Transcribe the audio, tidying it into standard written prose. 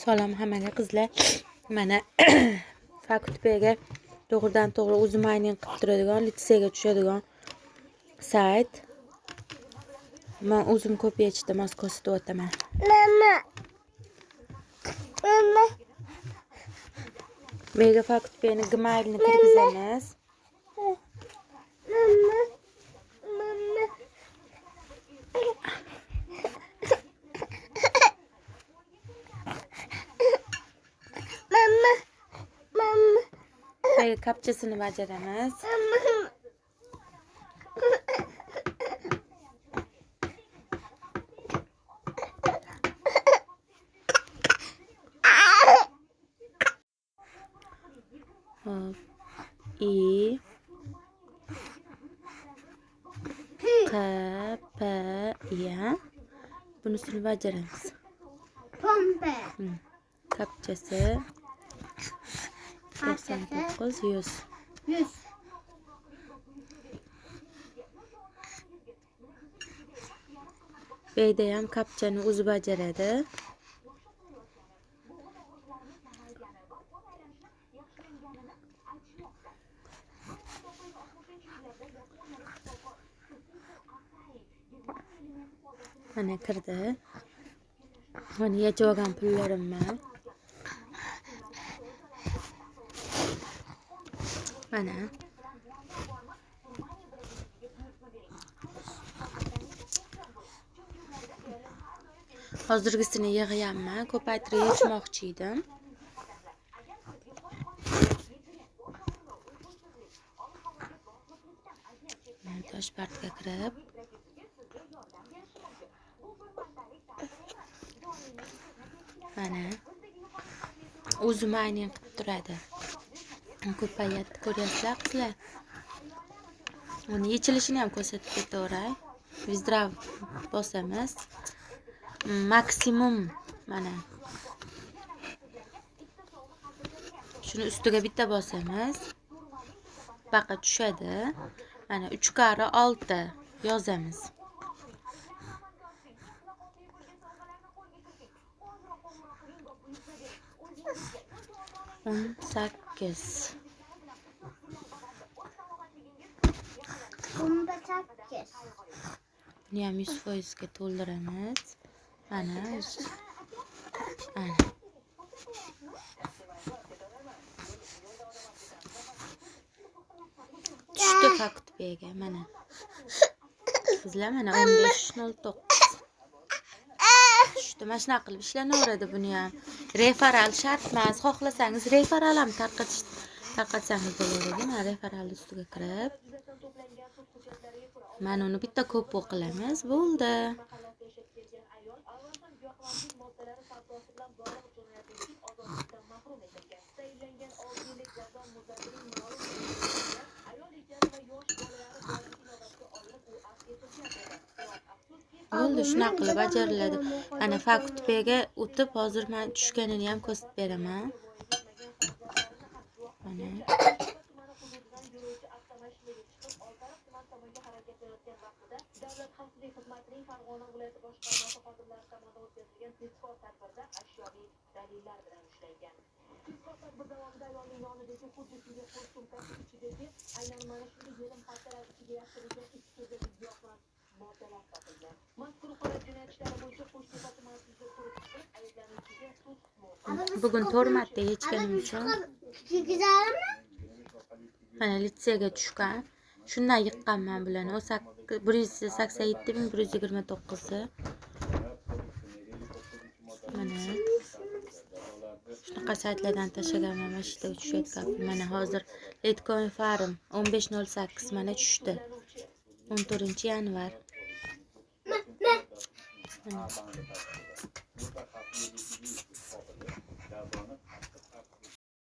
Salom hammaga qizlar. Mana fakultetga to'g'ridan to'g'ri o'zi mining qilib turadigan, litseyga tushadigan sayt. Men o'zim ko'p yechdim, Moskvada o'taman. Mama. Mega fakultetni gmailni kirgizamiz. Mega kapchasini bajaramiz. I Q P ya. Bunisini bajaramiz. Pompa. Kapchasi 99 100. Beyda ham kapchani o'zi bajaradi. Mana kirdi. Mana yechib olgan pullarimni. Mana. Hozirgisini yig'yapman. Ko'paytirib yechmoqchi edim. Men toshbartga kirib mana o'zi mining qilib turadi. Ko'payadi, ko'ryapsizlar qizlar. Uni yechilishini ham ko'rsatib ketaveray. Withdraw bosamiz. Maksimum mana. Shuni ustiga bitta bosamiz. Baqa tushadi. Mana 3/6 yozamiz. 18. 18. Buni ham 100% ga to'ldiramiz. Mana tushdi fakultetga mana. Sizlar mana 15.09. Tushdi. Mana shunaqa qilib ishlanaveradi buni ham. Referal shart emas. Xohlasangiz referal ham tarqatsangiz bo'laveradi. Mana referal ustiga kirib mana uni bitta ko'p qilamiz. Bo'ldi. Bo'ldi, shunaqa qilib bajariladi. Ana fakultetga o'tib, hozir men tushganini ham ko'rsatib beraman. Mana bugun 4 marta yechganim uchun mana litseyga tushgan. Shundan yiqqanman bularni. 187.129. Mana shunaqa saytlardan tashlaganman, mana shu yerga tushayotgan. Mana hozir Litecoin Farm 15.08 mana tushdi. 14 yanvar. Mana